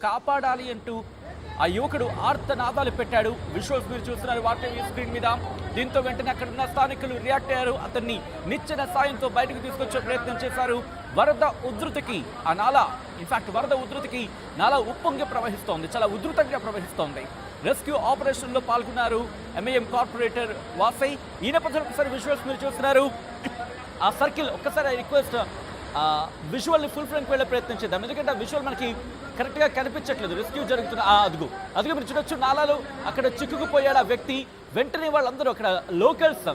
కాపాడాలి అంటూ ఆ యువకుడు ఆర్తనాదాలు పెట్టాడు. విజువల్స్ మీరు చూస్తున్నారు వార్త స్క్రీన్ మీద. దీంతో వెంటనే అక్కడ ఉన్న స్థానికులు రియాక్ట్ అయ్యారు. అతన్ని నిచ్చెన సాయంతో బయటకు తీసుకొచ్చే ప్రయత్నం చేశారు. వరద ఉధృతికి ఆ నాలా ఇన్ఫాక్ట్ వరద ఉధృతికి నాలా ఉప్పొంగి ప్రవహిస్తోంది, చాలా ఉధృతంగా ప్రవహిస్తోంది. రెస్క్యూ ఆపరేషన్లో పాల్గొన్నారు ఎంఐఎం కార్పొరేటర్ వాసై. ఈ నేపథ్యంలో ఒకసారి విజువల్స్ మీరు చూస్తున్నారు. ఆ సర్కిల్ ఒక్కసారి రిక్వెస్ట్ విజువల్ని ఫుల్ ఫ్రేమ్కి వెళ్ళే ప్రయత్నం చేద్దాం, ఎందుకంటే ఆ విజువల్ మనకి కరెక్ట్గా కనిపించట్లేదు. రెస్క్యూ జరుగుతున్న అదుగు మీరు చూడొచ్చు, నాలాలో అక్కడ చిక్కుకుపోయాడు ఆ వ్యక్తి. వెంటనే వాళ్ళందరూ అక్కడ లోకల్స్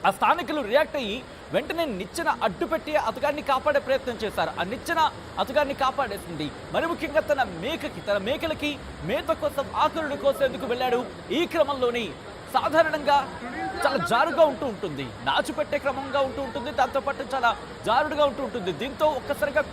ఆ స్థానికులు రియాక్ట్ అయ్యి వెంటనే నిచ్చెన అడ్డుపెట్టి అతగాన్ని కాపాడే ప్రయత్నం చేశారు. ఆ నిచ్చెన అతగాన్ని కాపాడేసింది. మరి ముఖ్యంగా తన మేకలకి మేత కోసం ఆకులను కోసేందుకు వెళ్ళాడు. ఈ క్రమంలోని సాధారణంగా చాలా జారుగా ఉంటుంది, నాచు పెట్టే క్రమంగా ఉంటుంది, దాంతోపాటు చాలా జారుడుగా ఉంటుంది. దీంతో ఒక్కసారిగా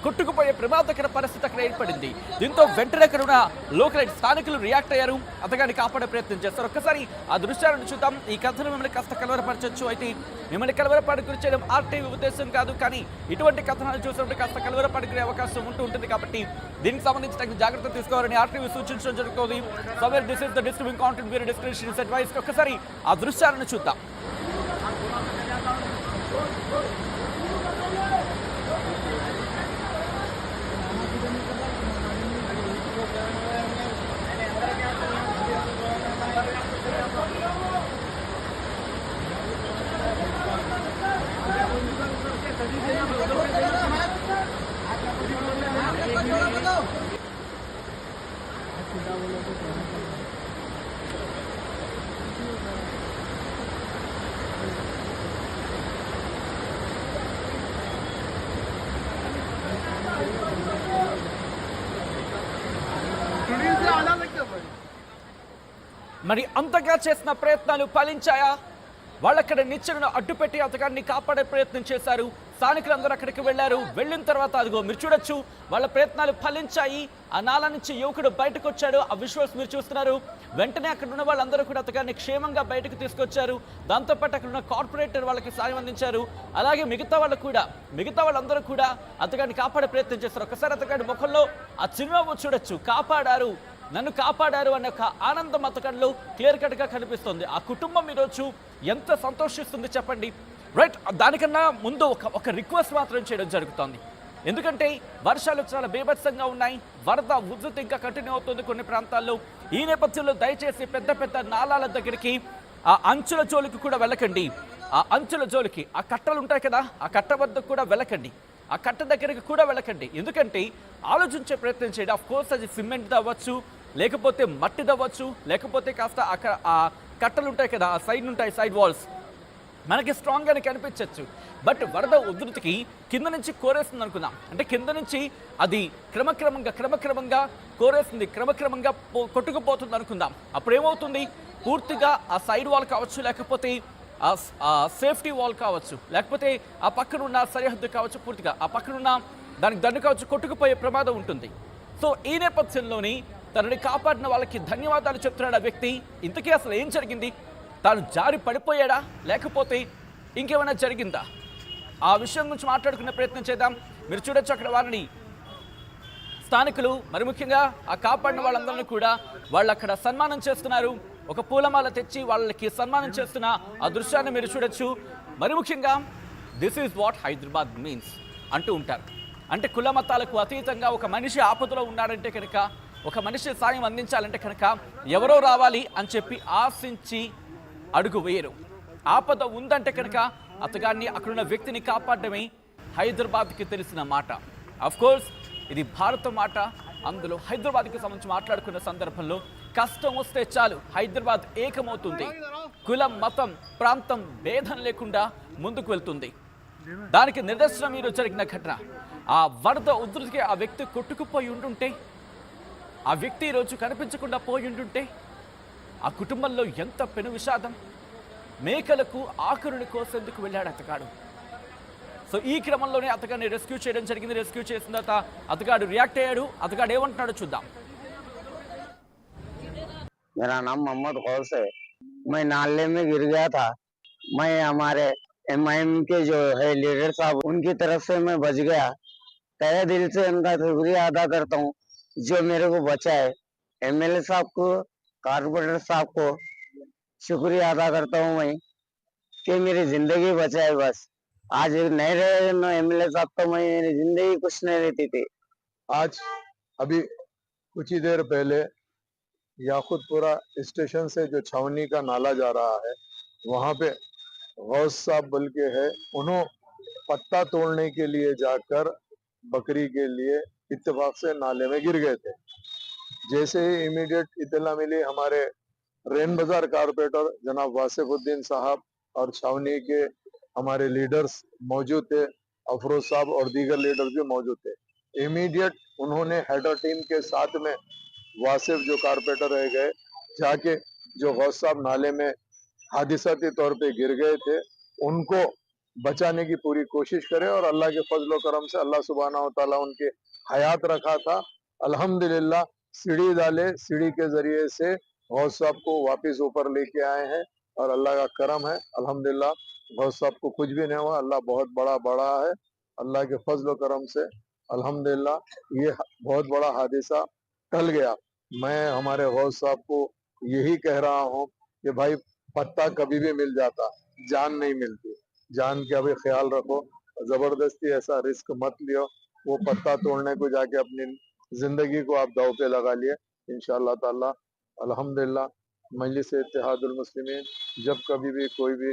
కొట్టుకుపోయే ప్రమాదకర పరిస్థితి అక్కడ ఏర్పడింది. దీంతో వెంటనే అక్కడ ఉన్న లోకల్ స్థానికులు రియాక్ట్ అయ్యారు, అతగాన్ని కాపాడే ప్రయత్నం చేస్తారు. ఒక్కసారి ఆ దృశ్యాలను చూద్దాం. ఈ కథను మిమ్మల్ని కాస్త కలవరపరచవచ్చు, అయితే మిమ్మల్ని కలవరపాటు గురి చేయడం ఆర్టీవీ ఉద్దేశం కాదు, కానీ ఇటువంటి కథనాలు చూసినప్పుడు కాస్త కలవరపాటుకునే అవకాశం ఉంటుంది. కాబట్టి దీనికి సంబంధించి తగిన జాగ్రత్త తీసుకోవాలని ఆర్టీవీ సూచించడం జరుగుతుంది. So this is the disturbing content, వేరే డిస్క్రిప్షన్ ఇస్ అడ్వైస్. ఒక్కసారి ఆ దృశ్యాలను చూద్దాం. మరి అంతగా చేసిన ప్రయత్నాలు ఫలించాయా? వాళ్ళక్కడ నిచ్చెనను అడ్డుపెట్టి అతగాన్ని కాపాడే ప్రయత్నం చేశారు. స్థానికులందరూ అక్కడికి వెళ్ళారు. వెళ్ళిన తర్వాత అదిగో మీరు చూడొచ్చు, వాళ్ళ ప్రయత్నాలు ఫలించాయి. ఆ నాలా నుంచి యువకుడు బయటకు వచ్చాడు. ఆ విజువల్స్ మీరు చూస్తున్నారు. వెంటనే అక్కడ ఉన్న వాళ్ళందరూ కూడా అతగాన్ని క్షేమంగా బయటకు తీసుకొచ్చారు. దాంతోపాటు అక్కడ ఉన్న కార్పొరేటర్ వాళ్ళకి సాయం అందించారు. అలాగే మిగతా వాళ్ళందరూ కూడా అతగాన్ని కాపాడే ప్రయత్నం చేశారు. ఒకసారి అతగాడి ముఖంలో ఆ చిరునవ్వు చూడొచ్చు. నన్ను కాపాడారు అనే ఒక ఆనందం అతకంలో క్లియర్ కట్గా కనిపిస్తుంది. ఆ కుటుంబం ఈరోజు ఎంత సంతోషిస్తుంది చెప్పండి, రైట్? దానికన్నా ముందు ఒక రిక్వెస్ట్ మాత్రం చేయడం జరుగుతుంది. ఎందుకంటే వర్షాలు చాలా బీభత్సంగా ఉన్నాయి, వరద ఉధృతి ఇంకా కంటిన్యూ అవుతుంది కొన్ని ప్రాంతాల్లో. ఈ నేపథ్యంలో దయచేసి పెద్ద నాలాల దగ్గరికి, ఆ అంచుల జోలికి కూడా వెళ్ళకండి. ఆ అంచుల జోలికి, ఆ కట్టలు ఉంటాయి కదా, ఆ కట్ట వద్దకు కూడా వెళ్ళకండి, ఆ కట్ట దగ్గరికి కూడా వెళ్ళకండి. ఎందుకంటే ఆలోచించే ప్రయత్నం చేయండి. ఆఫ్ కోర్స్ అది సిమెంట్ అవ్వచ్చు, లేకపోతే మట్టిది అవ్వచ్చు, లేకపోతే కాస్త ఆ కట్టలు ఉంటాయి కదా, ఆ సైడ్ వాల్స్ మనకి స్ట్రాంగ్గానే కనిపించవచ్చు. బట్ వరద ఉధృతికి కింద నుంచి కోరేస్తుంది అనుకుందాం. అంటే కింద నుంచి అది క్రమక్రమంగా కోరేస్తుంది, క్రమక్రమంగా కొట్టుకుపోతుంది అనుకుందాం. అప్పుడు ఏమవుతుంది? పూర్తిగా ఆ సైడ్ వాల్ కావచ్చు, లేకపోతే ఆ సేఫ్టీ వాల్ కావచ్చు, లేకపోతే ఆ పక్కనున్న సరిహద్దు కావచ్చు, పూర్తిగా ఆ పక్కనున్న దానికి దన్ను కావచ్చు, కొట్టుకుపోయే ప్రమాదం ఉంటుంది. సో ఈ నేపథ్యంలోని తనని కాపాడిన వాళ్ళకి ధన్యవాదాలు చెప్తున్నాడు ఆ వ్యక్తి. ఇంతకీ అసలు ఏం జరిగింది? తాను జారి పడిపోయాడా, లేకపోతే ఇంకేమైనా జరిగిందా? ఆ విషయం గురించి మాట్లాడుకునే ప్రయత్నం చేద్దాం. మీరు చూడొచ్చు అక్కడ వారిని స్థానికులు, మరి ముఖ్యంగా ఆ కాపాడిన వాళ్ళందరినీ కూడా వాళ్ళు అక్కడ సన్మానం చేస్తున్నారు. ఒక పూలమాల తెచ్చి వాళ్ళకి సన్మానం చేస్తున్న ఆ దృశ్యాన్ని మీరు చూడొచ్చు. మరి ముఖ్యంగా this is what Hyderabad means అంటూ ఉంటారు. అంటే కుల మతాలకు అతీతంగా ఒక మనిషి ఆపదలో ఉన్నాడంటే కనుక, ఒక మనిషి సాయం అందించాలంటే కనుక ఎవరో రావాలి అని చెప్పి ఆశించి అడుగు వేయరు. ఆపద ఉందంటే కనుక అతగాన్ని, అక్కడున్న వ్యక్తిని కాపాడమే హైదరాబాద్కి తెలిసిన మాట. అఫ్ కోర్స్ ఇది భారత మాట. అందులో హైదరాబాద్కి సంబంధించి మాట్లాడుకున్న సందర్భంలో కష్టం వస్తే చాలు హైదరాబాద్ ఏకమవుతుంది. కులం, మతం, ప్రాంతం భేదం లేకుండా ముందుకు వెళ్తుంది. దానికి నిదర్శనం ఈరోజు జరిగిన ఘటన. ఆ వరద ఉధృతికి ఆ వ్యక్తి కొట్టుకుపోయి ఉంటుంటే, ఆ వ్యక్తి ఈరోజు కనిపించకుండా పోయి ఉంటుంటే, ఆ కుటుంబంలో ఎంత పెను విషాదం. మేకలకు ఆకురుని కోసేందుకు వెళ్ళాడు అతగాడు. సో ఈ క్రమంలోనే అతగాడిని రెస్క్యూ చేయడం జరిగింది. రెస్క్యూ చేసిన తర్వాత అతగాడు రియాక్ట్ అయ్యాడు. అతగాడు ఏమంటున్నాడో చూద్దాం. मेरा नाम मोहम्मद गौस है। मैं नाले में गिर गया था। मैं हमारे एमआईएम के जो है लीडर साहब, उनकी तरफ से मैं बच गया। तहे दिल से उनका शुक्रिया अदा करता हूँ जो मेरे को बचाए। एमएलए साहब को, कारपोरेटर साहब को शुक्रिया अदा करता हूँ मैं कि मेरी जिंदगी बचाए। बस आज नहीं रहे ना एमएलए साहब तो मैं मेरी जिंदगी कुछ नहीं रहती थी। आज अभी कुछ ही देर पहले याकुतपुरा स्टेशन से जो छावनी का नाला जा रहा है वहां पे गौस साहब बल के है, उन्होंने पत्ता तोड़ने के लिए जाकर बकरी के लिए इत्तेफाक से नाले में गिर गए थे। जैसे ही इमीडिएट इतला मिली, हमारे रेन बाजार कारपोरेटर जनाब वासिफुद्दीन साहब और छावनी के हमारे लीडर्स मौजूद थे, अफरोज साहब और दीगर लीडर्स भी मौजूद थे। इमीडिएट उन्होंने हेडर टीम के साथ में वासिफ जो कारपोरेटर रह गए जाके जो गौस साहब नाले में हादिसाती तौर पे गिर गए थे उनको बचाने की पूरी कोशिश करे और अल्लाह के फजल करम से अल्लाह सुब्हाना व तआला उनके हयात रखा था। अल्हम्दुलिल्लाह सीढ़ी डाले, सीढ़ी के जरिए से गौस साहब को वापस ऊपर लेके आए हैं और अल्लाह का करम है। अल्हम्दुलिल्लाह गौस साहब को कुछ भी नहीं हुआ, अल्लाह बहुत बड़ा है। अल्लाह के फजल करम से अल्हम्दुलिल्लाह ये बहुत बड़ा हादिसा टल गया। मैं हमारे गौस साहब को यही कह रहा हूँ कि भाई पत्ता कभी भी मिल जाता, जान नहीं मिलती। जान का भी ख्याल रखो, जबरदस्ती ऐसा रिस्क मत लियो। वो पत्ता तोड़ने को जाके अपनी जिंदगी को आप दाव पे लगा लिए। इंशाअल्लाह ताला अल्हम्दुलिल्लाह मजलिस इत्तेहादुल मुस्लिमीन जब कभी भी कोई भी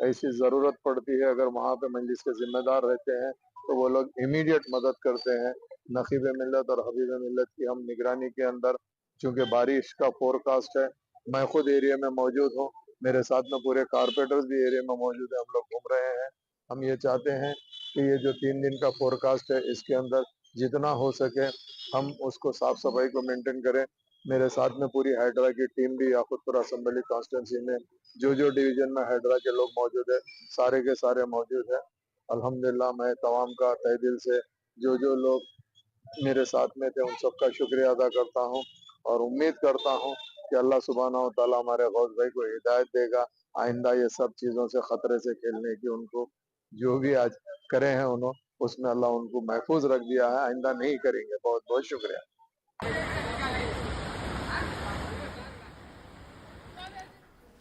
ऐसी जरूरत पड़ती है, अगर वहाँ पे मजलिस के जिम्मेदार रहते हैं तो वो लोग इमीडिएट मदद करते हैं। नकीब मिल्लत और हबीब मिल्लत की हम निगरानी के अंदर, चूंकि बारिश का फोरकास्ट है, मैं खुद एरिया में मौजूद हूँ, मेरे साथ में पूरे कारपोरेटर्स भी एरिया में मौजूद है, हम लोग घूम रहे हैं। हम ये चाहते हैं कि ये जो 3 दिन का फोरकास्ट है इसके अंदर जितना हो सके हम उसको साफ सफाई को मेंटेन करें। मेरे साथ में पूरी हाइड्रा की टीम भी याकुतपुरा असेंबली कॉन्स्टिट्यूंसी में जो डिवीजन में हाइड्रा के लोग मौजूद है सारे के सारे मौजूद है। अल्हम्दुलिल्लाह मैं तमाम का तहे दिल से जो लोग मेरे साथ में थे उन सबका शुक्रिया अदा करता हूँ और उम्मीद करता हूँ कि अल्लाह सुब्हाना व तआला हमारे गौस भाई को हिदायत देगा आइंदा ये सब चीजों से खतरे से खेलने की। उनको जो भी आज करे हैं उन्होंने उसमें अल्लाह उनको महफूज रख दिया है, आइंदा नहीं करेंगे। बहुत बहुत शुक्रिया।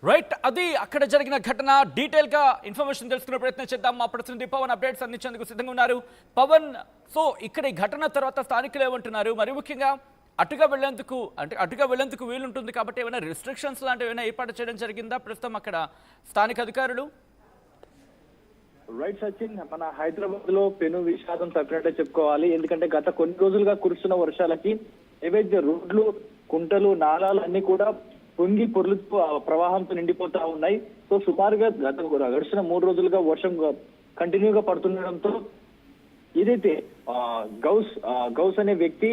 రైట్, అది అక్కడ జరిగిన ఘటన. డీటెయిల్ గా ఇన్ఫర్మేషన్ తెలుసుకునే ప్రయత్నం చేద్దాం. మా ప్రతినిధి పవన్ అప్డేట్స్ అందించేందుకు సిద్ధంగా ఉన్నారు. పవన్, సో ఇక్కడ ఈ ఘటన తర్వాత స్థానికులు ఏమంటున్నారు? మరి ముఖ్యంగా అటుగా వెళ్లేందుకు వీలుంటుంది కాబట్టి ఏమైనా రిస్ట్రిక్షన్స్ లాంటివి ఏమైనా ఏర్పాటు చేయడం జరిగిందా ప్రస్తుతం అక్కడ స్థానిక అధికారులు? రైట్ సచిన్, మన హైదరాబాద్ లో పెను విషాదం తప్పినట్టే చెప్పుకోవాలి. ఎందుకంటే గత కొన్ని రోజులుగా కురుస్తున్న వర్షాలకి ఏవైతే రోడ్లు, కుంటలు, నాలాలు అన్ని కూడా పొంగి పొర్లుతూ ప్రవాహంతో నిండిపోతా ఉన్నాయి. సో సుమారుగా గడిచిన 3 రోజులుగా వర్షం కంటిన్యూగా పడుతుండడంతో ఏదైతే గౌస్ అనే వ్యక్తి